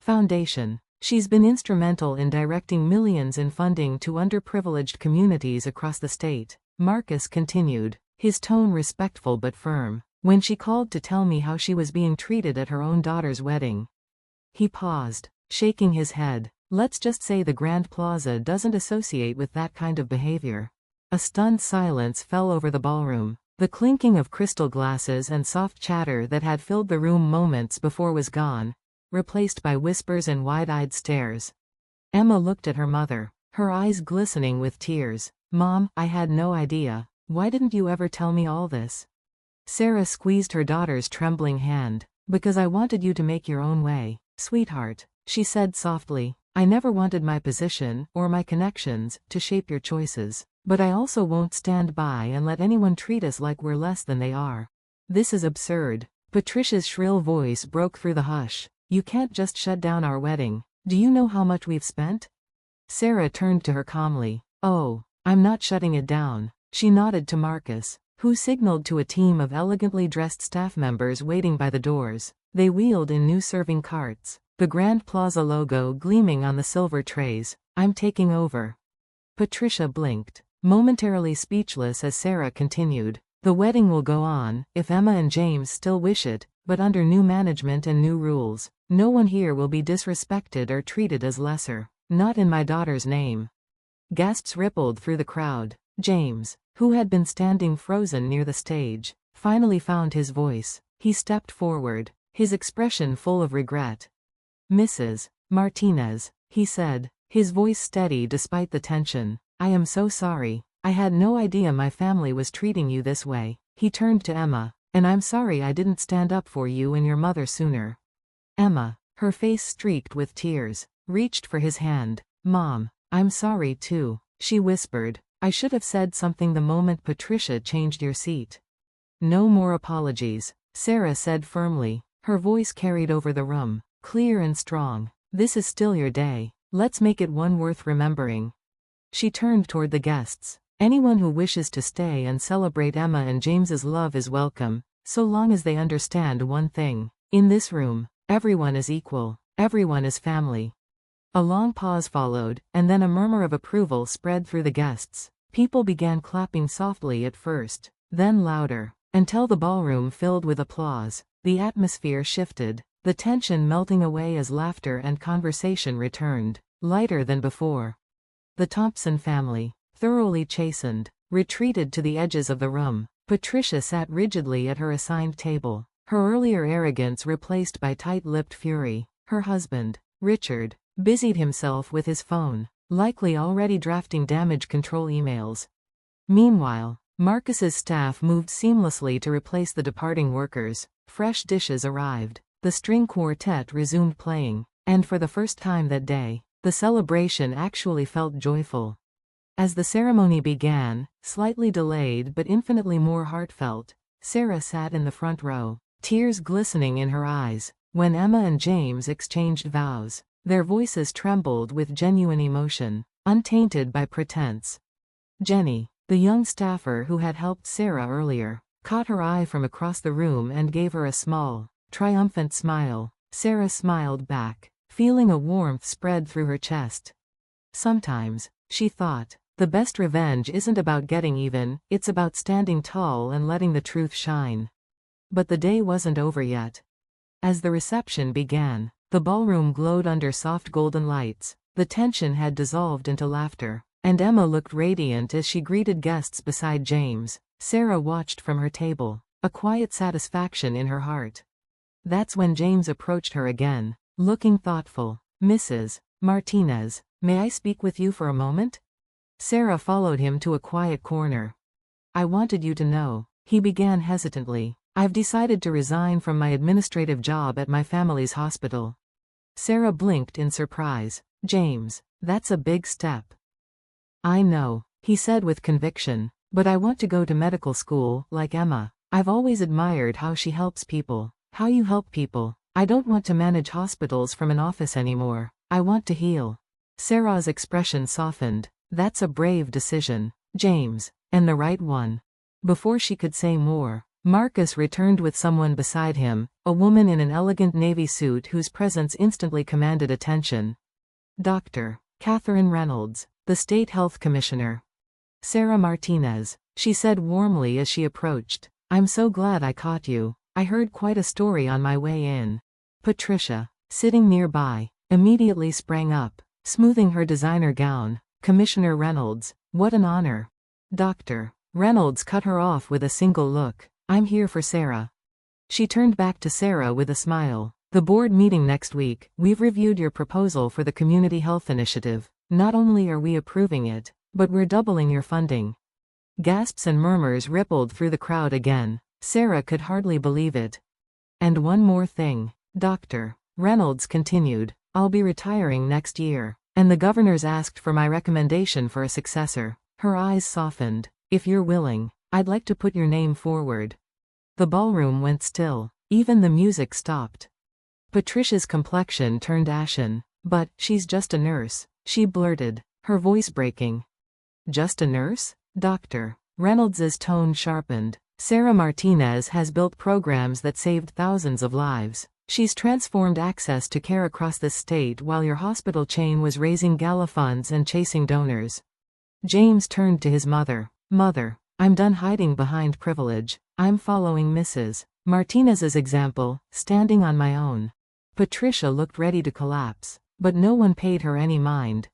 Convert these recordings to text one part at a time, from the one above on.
Foundation. She's been instrumental in directing millions in funding to underprivileged communities across the state. Marcus continued, his tone respectful but firm, when she called to tell me how she was being treated at her own daughter's wedding. He paused, shaking his head. Let's just say the Grand Plaza doesn't associate with that kind of behavior. A stunned silence fell over the ballroom. The clinking of crystal glasses and soft chatter that had filled the room moments before was gone, replaced by whispers and wide-eyed stares. Emma looked at her mother, her eyes glistening with tears. Mom, I had no idea. Why didn't you ever tell me all this? Sarah squeezed her daughter's trembling hand. Because I wanted you to make your own way, sweetheart, she said softly. I never wanted my position, or my connections, to shape your choices. But I also won't stand by and let anyone treat us like we're less than they are. This is absurd. Patricia's shrill voice broke through the hush. You can't just shut down our wedding. Do you know how much we've spent? Sarah turned to her calmly. Oh, I'm not shutting it down. She nodded to Marcus, who signaled to a team of elegantly dressed staff members waiting by the doors. They wheeled in new serving carts, the Grand Plaza logo gleaming on the silver trays. I'm taking over. Patricia blinked, momentarily speechless as Sarah continued. The wedding will go on, if Emma and James still wish it, but under new management and new rules. No one here will be disrespected or treated as lesser. Not in my daughter's name. Gasps rippled through the crowd. James, who had been standing frozen near the stage, finally found his voice. He stepped forward, his expression full of regret. Mrs. Martinez, he said, his voice steady despite the tension. I am so sorry. I had no idea my family was treating you this way. He turned to Emma. And I'm sorry I didn't stand up for you and your mother sooner. Emma, her face streaked with tears, reached for his hand. Mom, I'm sorry too, she whispered. I should have said something the moment Patricia changed your seat. No more apologies, Sarah said firmly. Her voice carried over the room, clear and strong. This is still your day. Let's make it one worth remembering. She turned toward the guests. Anyone who wishes to stay and celebrate Emma and James's love is welcome, so long as they understand one thing. In this room, everyone is equal. Everyone is family. A long pause followed, and then a murmur of approval spread through the guests. People began clapping softly at first, then louder, until the ballroom filled with applause. The atmosphere shifted, the tension melting away as laughter and conversation returned, lighter than before. The Thompson family, thoroughly chastened, retreated to the edges of the room. Patricia sat rigidly at her assigned table, her earlier arrogance replaced by tight-lipped fury. Her husband, Richard, busied himself with his phone, likely already drafting damage control emails. Meanwhile, Marcus's staff moved seamlessly to replace the departing workers. Fresh dishes arrived. The string quartet resumed playing, and for the first time that day, the celebration actually felt joyful. As the ceremony began, slightly delayed but infinitely more heartfelt, Sarah sat in the front row, tears glistening in her eyes. When Emma and James exchanged vows, their voices trembled with genuine emotion, untainted by pretense. Jenny, the young staffer who had helped Sarah earlier, caught her eye from across the room and gave her a small, triumphant smile. Sarah smiled back, feeling a warmth spread through her chest. Sometimes, she thought, the best revenge isn't about getting even, it's about standing tall and letting the truth shine. But the day wasn't over yet. As the reception began, the ballroom glowed under soft golden lights. The tension had dissolved into laughter, and Emma looked radiant as she greeted guests beside James. Sarah watched from her table, a quiet satisfaction in her heart. That's when James approached her again, looking thoughtful. Mrs. Martinez, may I speak with you for a moment? Sarah followed him to a quiet corner. I wanted you to know, he began hesitantly. I've decided to resign from my administrative job at my family's hospital. Sarah blinked in surprise. James, that's a big step. I know, he said with conviction, but I want to go to medical school, like Emma. I've always admired how she helps people, how you help people. I don't want to manage hospitals from an office anymore. I want to heal. Sarah's expression softened. That's a brave decision, James, and the right one. Before she could say more, Marcus returned with someone beside him, a woman in an elegant navy suit whose presence instantly commanded attention. Dr. Catherine Reynolds, the State Health Commissioner. Sarah Martinez, she said warmly as she approached. I'm so glad I caught you. I heard quite a story on my way in. Patricia, sitting nearby, immediately sprang up, smoothing her designer gown. Commissioner Reynolds, what an honor. Dr. Reynolds cut her off with a single look. I'm here for Sarah. She turned back to Sarah with a smile. The board meeting next week, we've reviewed your proposal for the Community Health Initiative. Not only are we approving it, but we're doubling your funding. Gasps and murmurs rippled through the crowd again. Sarah could hardly believe it. And one more thing, Dr. Reynolds continued. I'll be retiring next year, and the governor's asked for my recommendation for a successor. Her eyes softened. If you're willing, I'd like to put your name forward. The ballroom went still. Even the music stopped. Patricia's complexion turned ashen. But, she's just a nurse, she blurted, her voice breaking. Just a nurse? Dr. Reynolds's tone sharpened. Sarah Martinez has built programs that saved thousands of lives. She's transformed access to care across the state while your hospital chain was raising gala funds and chasing donors. James turned to his mother. Mother, I'm done hiding behind privilege. I'm following Mrs. Martinez's example, standing on my own. Patricia looked ready to collapse, but no one paid her any mind.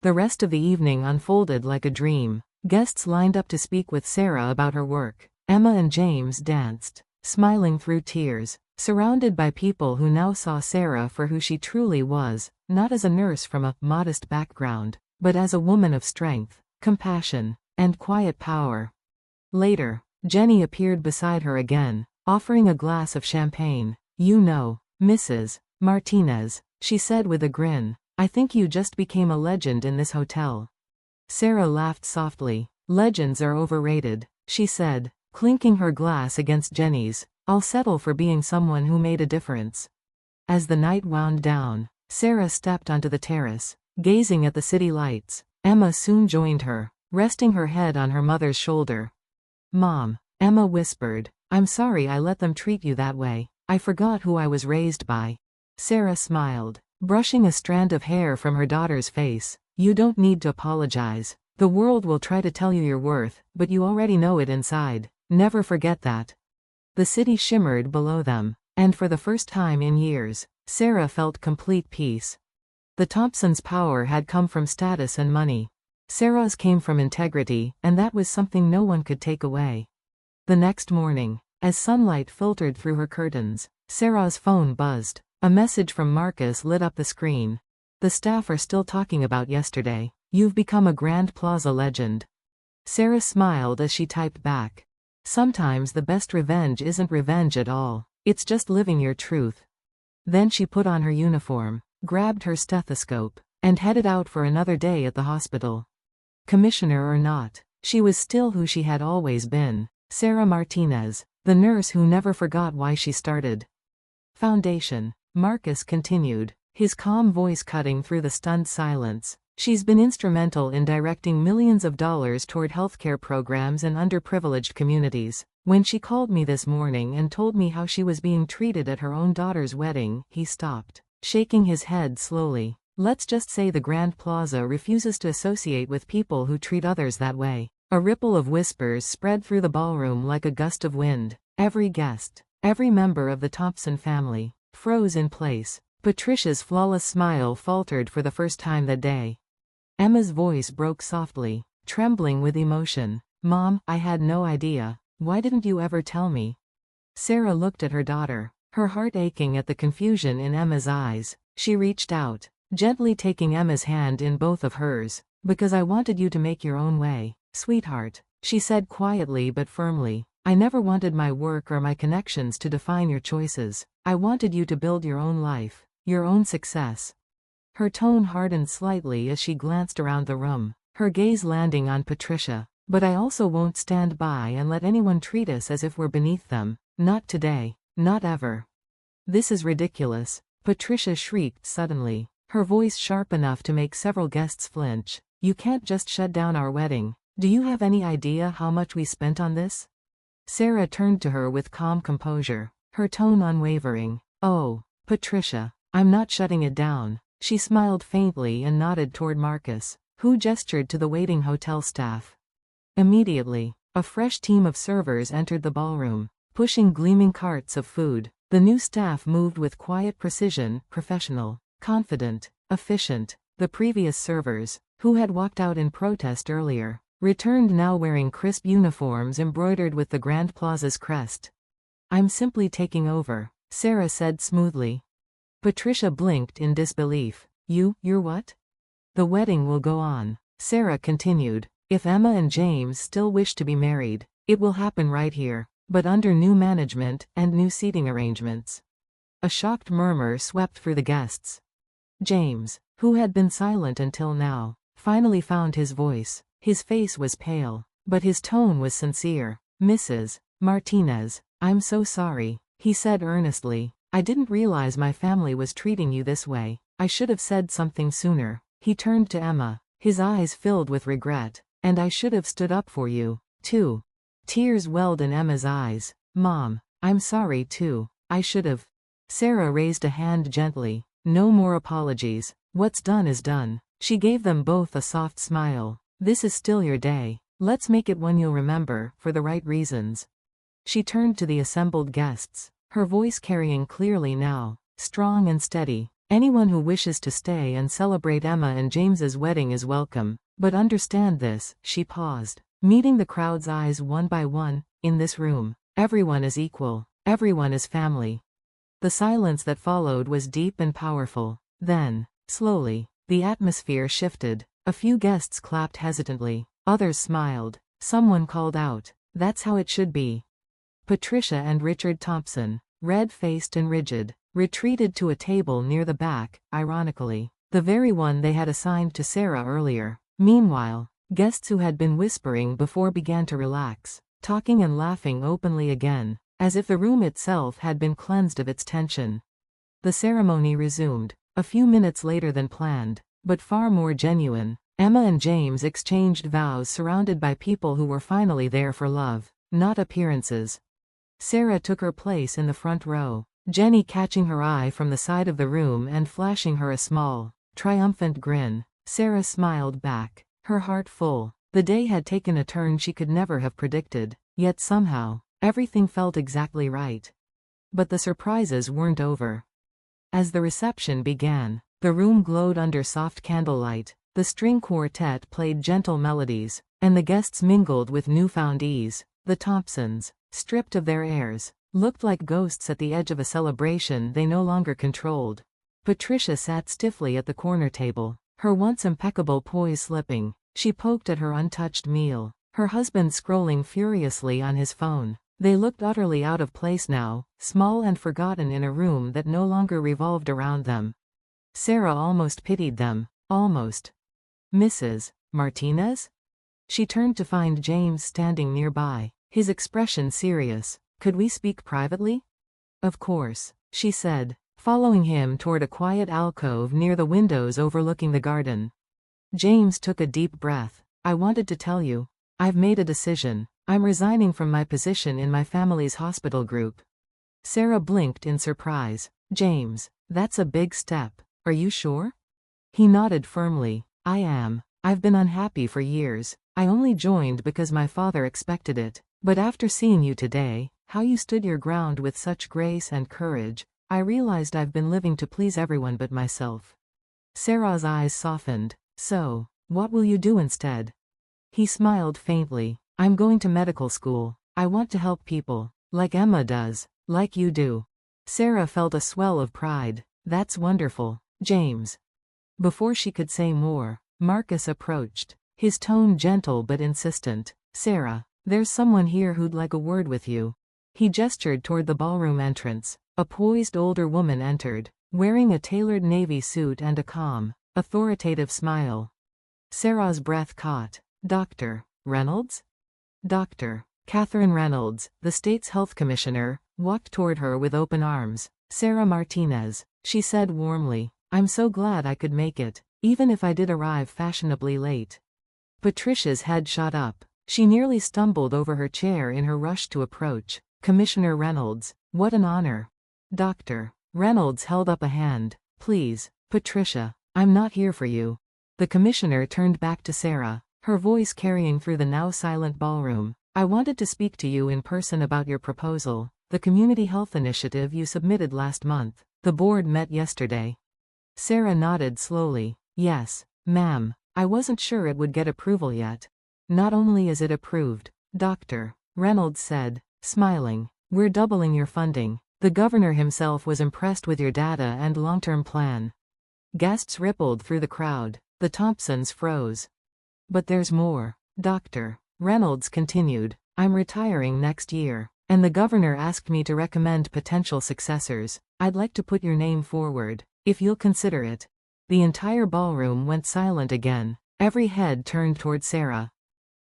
The rest of the evening unfolded like a dream. Guests lined up to speak with Sarah about her work. Emma and James danced, smiling through tears, surrounded by people who now saw Sarah for who she truly was, not as a nurse from a modest background, but as a woman of strength, compassion, and quiet power. Later, Jenny appeared beside her again, offering a glass of champagne. You know, Mrs. Martinez, she said with a grin, I think you just became a legend in this hotel. Sarah laughed softly. Legends are overrated, she said, clinking her glass against Jenny's. I'll settle for being someone who made a difference. As the night wound down, Sarah stepped onto the terrace, gazing at the city lights. Emma soon joined her, resting her head on her mother's shoulder. Mom, Emma whispered, I'm sorry I let them treat you that way. I forgot who I was raised by. Sarah smiled, brushing a strand of hair from her daughter's face. You don't need to apologize. The world will try to tell you your worth, but you already know it inside. Never forget that. The city shimmered below them, and for the first time in years, Sarah felt complete peace. The Thompsons' power had come from status and money. Sarah's came from integrity, and that was something no one could take away. The next morning, as sunlight filtered through her curtains, Sarah's phone buzzed. A message from Marcus lit up the screen. The staff are still talking about yesterday. You've become a Grand Plaza legend. Sarah smiled as she typed back. Sometimes the best revenge isn't revenge at all. It's just living your truth. Then she put on her uniform, grabbed her stethoscope, and headed out for another day at the hospital. Commissioner or not, she was still who she had always been. Sarah Martinez, the nurse who never forgot why she started. Foundation. Marcus continued, his calm voice cutting through the stunned silence. She's been instrumental in directing millions of dollars toward healthcare programs in underprivileged communities. When she called me this morning and told me how she was being treated at her own daughter's wedding, he stopped, shaking his head slowly. Let's just say the Grand Plaza refuses to associate with people who treat others that way. A ripple of whispers spread through the ballroom like a gust of wind. Every guest, every member of the Thompson family, froze in place. Patricia's flawless smile faltered for the first time that day. Emma's voice broke softly, trembling with emotion. Mom, I had no idea. Why didn't you ever tell me? Sarah looked at her daughter, her heart aching at the confusion in Emma's eyes. She reached out, gently taking Emma's hand in both of hers. Because I wanted you to make your own way, sweetheart, she said quietly but firmly. I never wanted my work or my connections to define your choices. I wanted you to build your own life, your own success. Her tone hardened slightly as she glanced around the room, her gaze landing on Patricia. But I also won't stand by and let anyone treat us as if we're beneath them. Not today. Not ever. This is ridiculous, Patricia shrieked suddenly, her voice sharp enough to make several guests flinch. You can't just shut down our wedding. Do you have any idea how much we spent on this? Sarah turned to her with calm composure, her tone unwavering. "Oh, Patricia, I'm not shutting it down." She smiled faintly and nodded toward Marcus, who gestured to the waiting hotel staff. Immediately, a fresh team of servers entered the ballroom, pushing gleaming carts of food. The new staff moved with quiet precision, professional, confident, efficient. The previous servers, who had walked out in protest earlier, returned now wearing crisp uniforms embroidered with the Grand Plaza's crest. "I'm simply taking over," Sarah said smoothly. Patricia blinked in disbelief. You're what?" "The wedding will go on," Sarah continued. "If Emma and James still wish to be married, it will happen right here, but under new management and new seating arrangements." A shocked murmur swept through the guests. James, who had been silent until now, finally found his voice. His face was pale, but his tone was sincere. "Mrs. Martinez, I'm so sorry," he said earnestly. "I didn't realize my family was treating you this way. I should have said something sooner." He turned to Emma, his eyes filled with regret. "And I should have stood up for you, too." Tears welled in Emma's eyes. "Mom, I'm sorry too. I should have." Sarah raised a hand gently. "No more apologies. What's done is done." She gave them both a soft smile. "This is still your day. Let's make it one you'll remember, for the right reasons." She turned to the assembled guests, her voice carrying clearly now, strong and steady. "Anyone who wishes to stay and celebrate Emma and James's wedding is welcome, but understand this." She paused, meeting the crowd's eyes one by one. "In this room, everyone is equal, everyone is family." The silence that followed was deep and powerful. Then, slowly, the atmosphere shifted. A few guests clapped hesitantly, others smiled. Someone called out, "That's how it should be." Patricia and Richard Thompson, red-faced and rigid, retreated to a table near the back, ironically, the very one they had assigned to Sarah earlier. Meanwhile, guests who had been whispering before began to relax, talking and laughing openly again, as if the room itself had been cleansed of its tension. The ceremony resumed, a few minutes later than planned, but far more genuine. Emma and James exchanged vows surrounded by people who were finally there for love, not appearances. Sarah took her place in the front row, Jenny catching her eye from the side of the room and flashing her a small, triumphant grin. Sarah smiled back, her heart full. The day had taken a turn she could never have predicted, yet somehow, everything felt exactly right. But the surprises weren't over. As the reception began, the room glowed under soft candlelight, the string quartet played gentle melodies, and the guests mingled with newfound ease. The Thompsons, stripped of their airs, looked like ghosts at the edge of a celebration they no longer controlled. Patricia sat stiffly at the corner table, her once impeccable poise slipping. She poked at her untouched meal, her husband scrolling furiously on his phone. They looked utterly out of place now, small and forgotten in a room that no longer revolved around them. Sarah almost pitied them, almost. "Mrs. Martinez?" She turned to find James standing nearby, his expression serious. "Could we speak privately?" "Of course," she said, following him toward a quiet alcove near the windows overlooking the garden. James took a deep breath. "I wanted to tell you. I've made a decision. I'm resigning from my position in my family's hospital group." Sarah blinked in surprise. "James, that's a big step. Are you sure?" He nodded firmly. "I am. I've been unhappy for years. I only joined because my father expected it. But after seeing you today, how you stood your ground with such grace and courage, I realized I've been living to please everyone but myself." Sarah's eyes softened. "So, what will you do instead?" He smiled faintly. "I'm going to medical school. I want to help people, like Emma does, like you do." Sarah felt a swell of pride. "That's wonderful, James." Before she could say more, Marcus approached, his tone gentle but insistent. "Sarah, there's someone here who'd like a word with you." He gestured toward the ballroom entrance. A poised older woman entered, wearing a tailored navy suit and a calm, authoritative smile. Sarah's breath caught. "Dr. Reynolds?" Dr. Catherine Reynolds, the state's health commissioner, walked toward her with open arms. "Sarah Martinez," she said warmly. "I'm so glad I could make it, even if I did arrive fashionably late." Patricia's head shot up. She nearly stumbled over her chair in her rush to approach. Commissioner Reynolds, what an honor. Dr. Reynolds held up a hand. Please, Patricia, I'm not here for you. The commissioner turned back to Sarah, her voice carrying through the now silent ballroom. I wanted to speak to you in person about your proposal, the community health initiative you submitted last month. The board met yesterday. Sarah nodded slowly. Yes, ma'am. I wasn't sure it would get approval yet. Not only is it approved, Dr. Reynolds said, smiling, we're doubling your funding. The governor himself was impressed with your data and long-term plan. Gasps rippled through the crowd. The Thompsons froze. But there's more. Dr. Reynolds continued. I'm retiring next year, and the governor asked me to recommend potential successors. I'd like to put your name forward, if you'll consider it. The entire ballroom went silent again. Every head turned toward Sarah.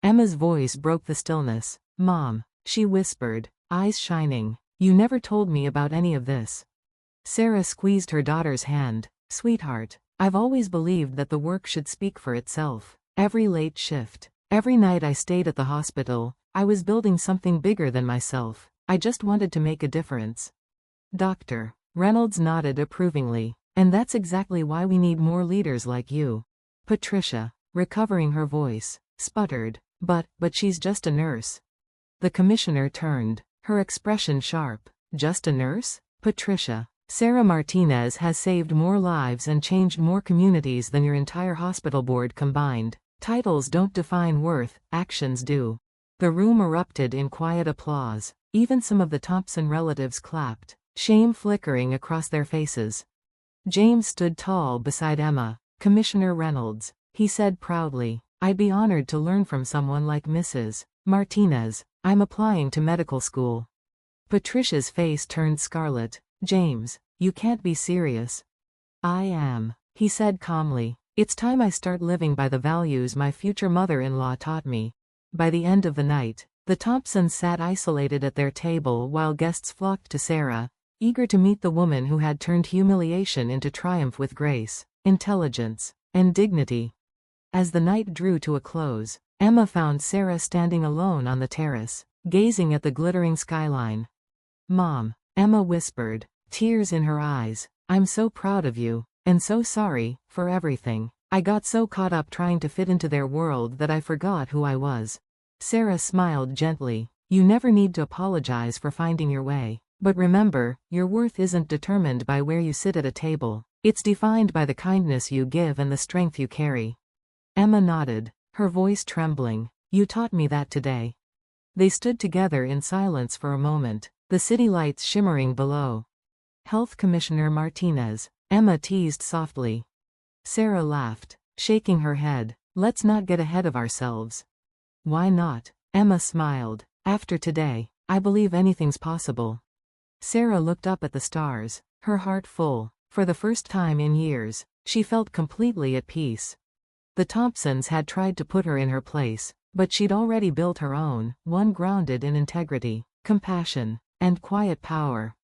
Emma's voice broke the stillness. Mom, she whispered, eyes shining. You never told me about any of this. Sarah squeezed her daughter's hand. Sweetheart, I've always believed that the work should speak for itself. Every late shift, every night I stayed at the hospital, I was building something bigger than myself. I just wanted to make a difference. Dr. Reynolds nodded approvingly. And that's exactly why we need more leaders like you. Patricia, recovering her voice, sputtered. But she's just a nurse. The commissioner turned, her expression sharp. Just a nurse? Patricia, Sarah Martinez has saved more lives and changed more communities than your entire hospital board combined. Titles don't define worth, actions do. The room erupted in quiet applause. Even some of the Thompson relatives clapped, shame flickering across their faces. James stood tall beside Emma. Commissioner Reynolds, he said proudly, I'd be honored to learn from someone like Mrs. Martinez. I'm applying to medical school. Patricia's face turned scarlet. James, you can't be serious. I am, he said calmly. It's time I start living by the values my future mother-in-law taught me. By the end of the night, the Thompsons sat isolated at their table while guests flocked to Sarah, eager to meet the woman who had turned humiliation into triumph with grace, intelligence, and dignity. As the night drew to a close, Emma found Sarah standing alone on the terrace, gazing at the glittering skyline. Mom, Emma whispered, tears in her eyes, I'm so proud of you, and so sorry for everything. I got so caught up trying to fit into their world that I forgot who I was. Sarah smiled gently. You never need to apologize for finding your way. But remember, your worth isn't determined by where you sit at a table. It's defined by the kindness you give and the strength you carry. Emma nodded, her voice trembling. You taught me that today. They stood together in silence for a moment, the city lights shimmering below. Health Commissioner Martinez, Emma teased softly. Sarah laughed, shaking her head. Let's not get ahead of ourselves. Why not? Emma smiled. After today, I believe anything's possible. Sarah looked up at the stars, her heart full. For the first time in years, she felt completely at peace. The Thompsons had tried to put her in her place, but she'd already built her own, one grounded in integrity, compassion, and quiet power.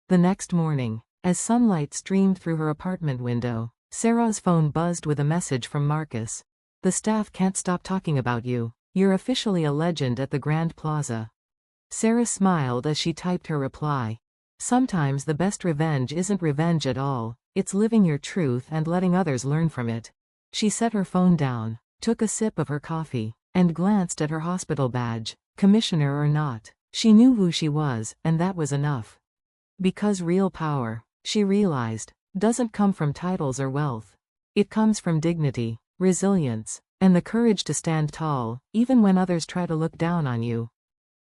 The next morning, as sunlight streamed through her apartment window, Sarah's phone buzzed with a message from Marcus. The staff can't stop talking about you. You're officially a legend at the Grand Plaza. Sarah smiled as she typed her reply. Sometimes the best revenge isn't revenge at all, it's living your truth and letting others learn from it. She set her phone down, took a sip of her coffee, and glanced at her hospital badge. Commissioner or not, she knew who she was, and that was enough. Because real power, she realized, doesn't come from titles or wealth. It comes from dignity, resilience, and the courage to stand tall, even when others try to look down on you.